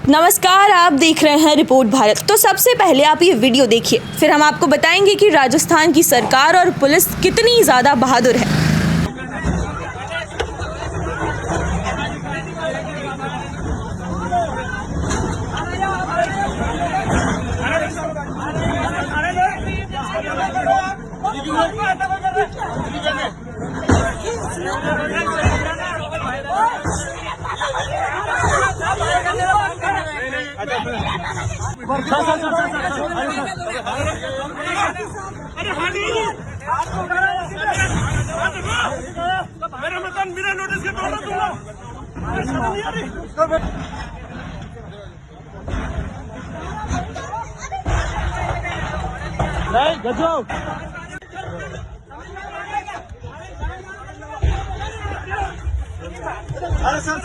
नमस्कार, आप देख रहे हैं रिपोर्ट भारत। तो सबसे पहले आप ये वीडियो देखिए, फिर हम आपको बताएंगे कि राजस्थान की सरकार और पुलिस कितनी ज़्यादा बहादुर है। मेरे मकान बिना नोटिस के तोड़ दूंगा। गजब अरे सर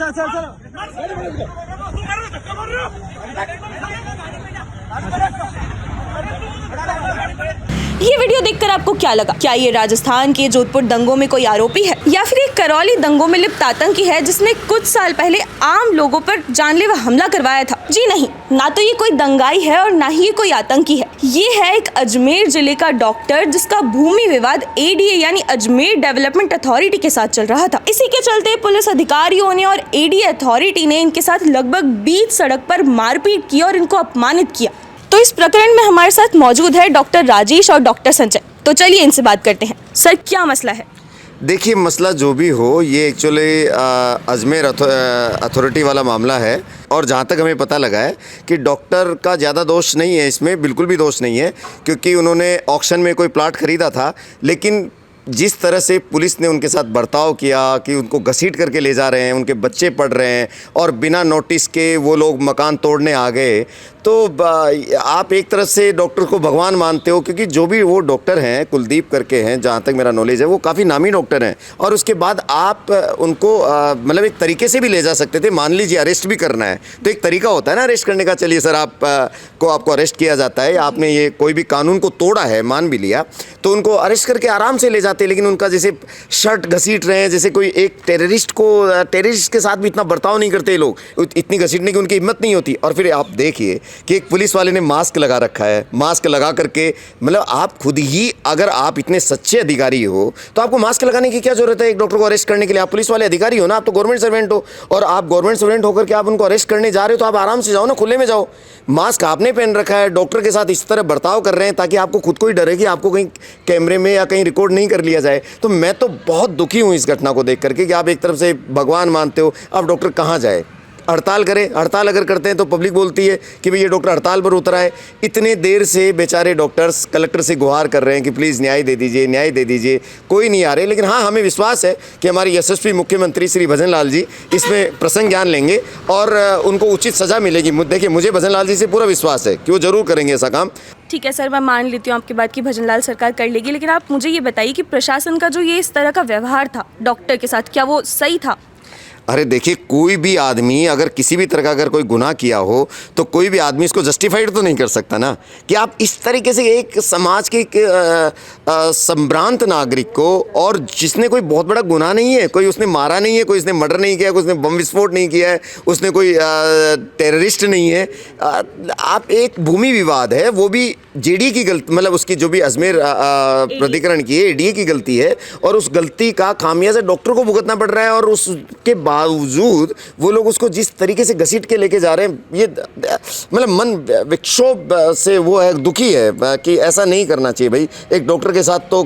ये वीडियो देखकर आपको क्या लगा? क्या ये राजस्थान के जोधपुर दंगों में कोई आरोपी है या फिर एक करौली दंगों में लिप्त आतंकी है जिसने कुछ साल पहले आम लोगों पर जानलेवा हमला करवाया था? जी नहीं, ना तो ये कोई दंगाई है और ना ही ये कोई आतंकी है। ये है एक अजमेर जिले का डॉक्टर जिसका भूमि विवाद एडीए यानी अजमेर डेवलपमेंट अथॉरिटी के साथ चल रहा था। इसी के चलते पुलिस अधिकारियों ने और एडीए अथॉरिटी ने इनके साथ लगभग बीच सड़क पर मारपीट की और इनको अपमानित किया। तो इस प्रकरण में हमारे साथ मौजूद है डॉक्टर राजेश और डॉक्टर संजय। तो चलिए इनसे बात करते हैं। सर, क्या मसला है? देखिए, मसला जो भी हो, ये एक्चुअली अजमेर अथॉरिटी वाला मामला है। और जहाँ तक हमें पता लगा है कि डॉक्टर का ज़्यादा दोष नहीं है इसमें, बिल्कुल भी दोष नहीं है, क्योंकि उन्होंने ऑक्शन में कोई प्लाट ख़रीदा था। लेकिन जिस तरह से पुलिस ने उनके साथ बर्ताव किया कि उनको घसीट करके ले जा रहे हैं, उनके बच्चे पढ़ रहे हैं और बिना नोटिस के वो लोग मकान तोड़ने आ गए, तो आप एक तरह से डॉक्टर को भगवान मानते हो, क्योंकि जो भी वो डॉक्टर हैं, कुलदीप करके हैं, जहाँ तक मेरा नॉलेज है, वो काफ़ी नामी डॉक्टर हैं। और उसके बाद आप उनको मतलब एक तरीके से भी ले जा सकते थे। मान लीजिए अरेस्ट भी करना है तो एक तरीका होता है ना अरेस्ट करने का। चलिए सर, आपको अरेस्ट किया जाता है, आपने ये कोई भी कानून को तोड़ा है, मान भी लिया, तो उनको अरेस्ट करके आराम से ले जाते। लेकिन उनका जैसे शर्ट घसीट रहे हैं, जैसे कोई एक टेररिस्ट के साथ भी इतना बर्ताव नहीं करते लोग, इतनी घसीटने की उनकी हिम्मत नहीं होती। और फिर आप देखिए कि एक पुलिस वाले ने मास्क लगा रखा है, मास्क लगा करके, मतलब आप खुद ही, अगर आप इतने सच्चे अधिकारी हो तो आपको मास्क लगाने की क्या जरूरत है एक डॉक्टर को अरेस्ट करने के लिए? आप पुलिस वाले अधिकारी हो ना, आप तो गवर्नमेंट सर्वेंट हो, और आप गवर्नमेंट सर्वेंट होकर के आप उनको अरेस्ट करने जा रहे हो तो आप आराम से जाओ ना, खुले में जाओ। मास्क आपने पहन रखा है, डॉक्टर के साथ इस तरह बर्ताव कर रहे हैं ताकि आपको खुद को ही डर है कि आपको कहीं कैमरे में या कहीं रिकॉर्ड नहीं कर लिया जाए। तो मैं तो बहुत दुखी हूँ इस घटना को देख करके कि आप एक तरफ से भगवान मानते हो, अब डॉक्टर कहाँ जाए? हड़ताल करें। हड़ताल अगर करते हैं तो पब्लिक बोलती है कि भाई ये डॉक्टर हड़ताल पर उतरा है। इतने देर से बेचारे डॉक्टर्स कलेक्टर से गुहार कर रहे हैं कि प्लीज़ न्याय दे दीजिए, न्याय दे दीजिए, कोई नहीं आ रहे। लेकिन हाँ, हमें विश्वास है कि हमारे यशस्वी मुख्यमंत्री श्री भजन लाल जी इसमें प्रसंग ज्ञान लेंगे और उनको उचित सज़ा मिलेगी। देखिए, मुझे भजन लाल जी से पूरा विश्वास है कि वो ज़रूर करेंगे ऐसा काम। ठीक है सर, मैं मान लेती हूँ आपकी बात कि भजनलाल सरकार कर लेगी, लेकिन आप मुझे ये बताइए कि प्रशासन का जो ये इस तरह का व्यवहार था डॉक्टर के साथ, क्या वो सही था? अरे देखिए, कोई भी आदमी अगर किसी भी तरह का अगर कोई गुनाह किया हो तो कोई भी आदमी इसको जस्टिफाइड तो नहीं कर सकता ना, कि आप इस तरीके से एक समाज के संभ्रांत नागरिक को, और जिसने कोई बहुत बड़ा गुनाह नहीं है, कोई उसने मारा नहीं है, कोई उसने मर्डर नहीं किया, कोई उसने बम विस्फोट नहीं किया है, उसने कोई टेररिस्ट नहीं है, आप एक भूमि विवाद है, वो भी जेडी की गलती, मतलब उसकी जो भी अजमेर प्राधिकरण की है, एडीए की गलती है, और उस गलती का खामियाजा डॉक्टर को भुगतना पड़ रहा है। और उसके बावजूद वो लोग उसको जिस तरीके से घसीट के लेके जा रहे हैं, ये मतलब मन विक्षोभ से वो है, दुखी है कि ऐसा नहीं करना चाहिए भाई। एक डॉक्टर के साथ तो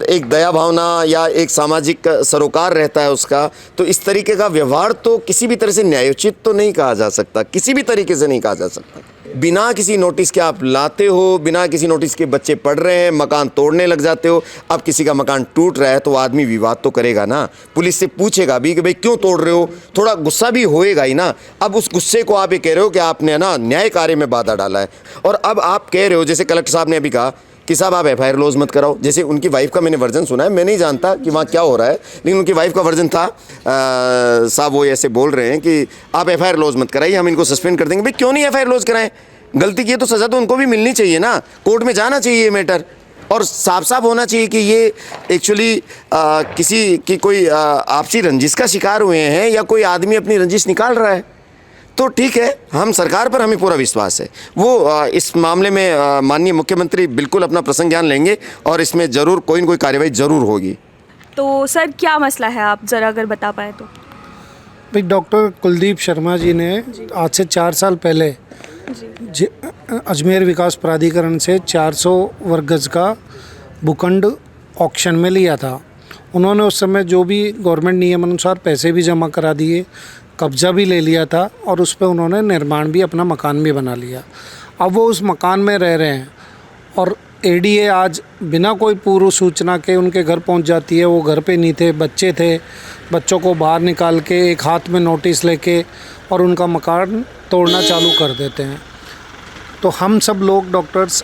एक दया भावना या एक सामाजिक सरोकार रहता है उसका, तो इस तरीके का व्यवहार तो किसी भी तरह से न्यायोचित तो नहीं कहा जा सकता, किसी भी तरीके से नहीं कहा जा सकता। बिना किसी नोटिस के आप लाते हो, बिना किसी नोटिस के बच्चे पढ़ रहे हैं, मकान तोड़ने लग जाते हो। अब किसी का मकान टूट रहा है तो आदमी विवाद तो करेगा ना, पुलिस से पूछेगा भी कि भाई क्यों तोड़ रहे हो, थोड़ा गुस्सा भी होएगा ही ना। अब उस गुस्से को आप ये कह रहे हो कि आपने ना न्याय कार्य में बाधा डाला है, और अब आप कह रहे हो, जैसे कलेक्टर साहब ने अभी कहा कि साहब आप एफआईआर क्लोज मत कराओ। जैसे उनकी वाइफ का मैंने वर्जन सुना है, मैं नहीं जानता कि वहाँ क्या हो रहा है, लेकिन उनकी वाइफ का वर्जन था, साहब वो ऐसे बोल रहे हैं कि आप एफआईआर क्लोज मत कराइए, हम इनको सस्पेंड कर देंगे। भाई क्यों नहीं एफआईआर क्लोज कराएं? गलती की है तो सज़ा तो उनको भी मिलनी चाहिए ना, कोर्ट में जाना चाहिए ये मैटर, और साफ साफ होना चाहिए कि ये एक्चुअली किसी की कोई आपसी रंजिश का शिकार हुए हैं या कोई आदमी अपनी रंजिश निकाल रहा है। तो ठीक है, हम सरकार पर हमें पूरा विश्वास है। वो इस मामले में माननीय मुख्यमंत्री बिल्कुल अपना प्रसंग ज्ञान लेंगे और इसमें ज़रूर कोई न कोई कार्रवाई ज़रूर होगी। तो सर क्या मसला है, आप ज़रा अगर बता पाए तो। भाई डॉक्टर कुलदीप शर्मा जी ने आज से 4 साल पहले अजमेर विकास प्राधिकरण से 400 वर्ग गज का भूखंड ऑक्शन में लिया था। उन्होंने उस समय जो भी गवर्नमेंट नियम अनुसार पैसे भी जमा करा दिए, कब्ज़ा भी ले लिया था और उस पर उन्होंने निर्माण भी, अपना मकान भी बना लिया। अब वो उस मकान में रह रहे हैं और एडीए आज बिना कोई पूर्व सूचना के उनके घर पहुंच जाती है। वो घर पे नहीं थे, बच्चे थे, बच्चों को बाहर निकाल के एक हाथ में नोटिस लेके और उनका मकान तोड़ना चालू कर देते हैं। तो हम सब लोग डॉक्टर्स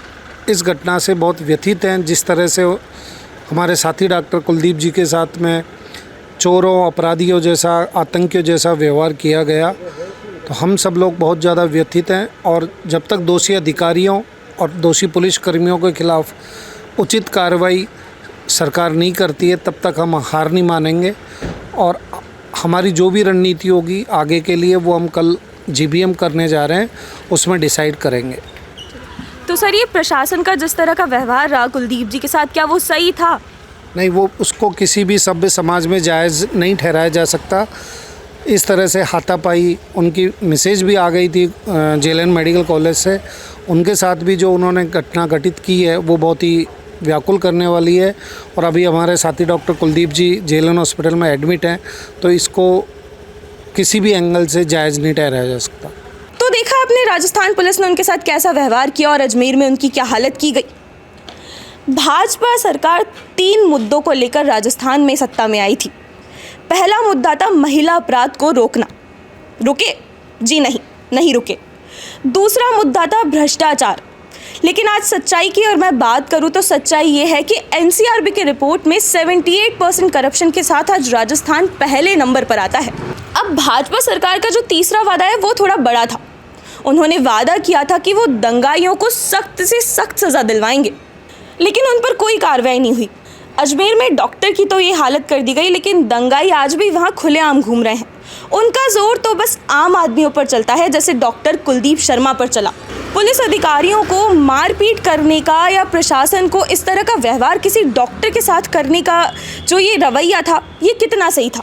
इस घटना से बहुत व्यथित हैं। जिस तरह से हमारे साथी डॉक्टर कुलदीप जी के साथ में चोरों, अपराधियों जैसा, आतंकियों जैसा व्यवहार किया गया, तो हम सब लोग बहुत ज़्यादा व्यथित हैं। और जब तक दोषी अधिकारियों और दोषी पुलिस कर्मियों के खिलाफ़ उचित कार्रवाई सरकार नहीं करती है, तब तक हम हार नहीं मानेंगे। और हमारी जो भी रणनीति होगी आगे के लिए, वो हम कल जीबीएम करने जा रहे हैं, उसमें डिसाइड करेंगे। तो सर ये प्रशासन का जिस तरह का व्यवहार रहा कुलदीप जी के साथ, क्या वो सही था? नहीं, वो उसको किसी भी सभ्य समाज में जायज़ नहीं ठहराया जा सकता। इस तरह से हाथापाई, उनकी मैसेज भी आ गई थी जेएलएन मेडिकल कॉलेज से, उनके साथ भी जो उन्होंने घटना घटित की है वो बहुत ही व्याकुल करने वाली है। और अभी हमारे साथी डॉक्टर कुलदीप जी जेएलएन हॉस्पिटल में एडमिट हैं, तो इसको किसी भी एंगल से जायज़ नहीं ठहराया जा सकता। तो देखा आपने राजस्थान पुलिस ने उनके साथ कैसा व्यवहार किया और अजमेर में उनकी क्या हालत की गई। भाजपा सरकार 3 मुद्दों को लेकर राजस्थान में सत्ता में आई थी। पहला मुद्दा था महिला अपराध को रोकना। रुके? जी नहीं रुके। दूसरा मुद्दा था भ्रष्टाचार। लेकिन आज सच्चाई की और मैं बात करूं तो सच्चाई ये है कि एनसीआरबी की रिपोर्ट में 78% करप्शन के साथ आज राजस्थान पहले नंबर पर आता है। अब भाजपा सरकार का जो तीसरा वादा है वो थोड़ा बड़ा था। उन्होंने वादा किया था कि वो दंगाइयों को सख्त से सख्त सज़ा दिलवाएंगे, लेकिन उन पर कोई कार्रवाई नहीं हुई। अजमेर में डॉक्टर की तो ये हालत कर दी गई, लेकिन दंगाई आज भी वहाँ खुलेआम घूम रहे हैं। उनका जोर तो बस आम आदमियों पर चलता है, जैसे डॉक्टर कुलदीप शर्मा पर चला। पुलिस अधिकारियों को मारपीट करने का या प्रशासन को इस तरह का व्यवहार किसी डॉक्टर के साथ करने का जो ये रवैया था, ये कितना सही था?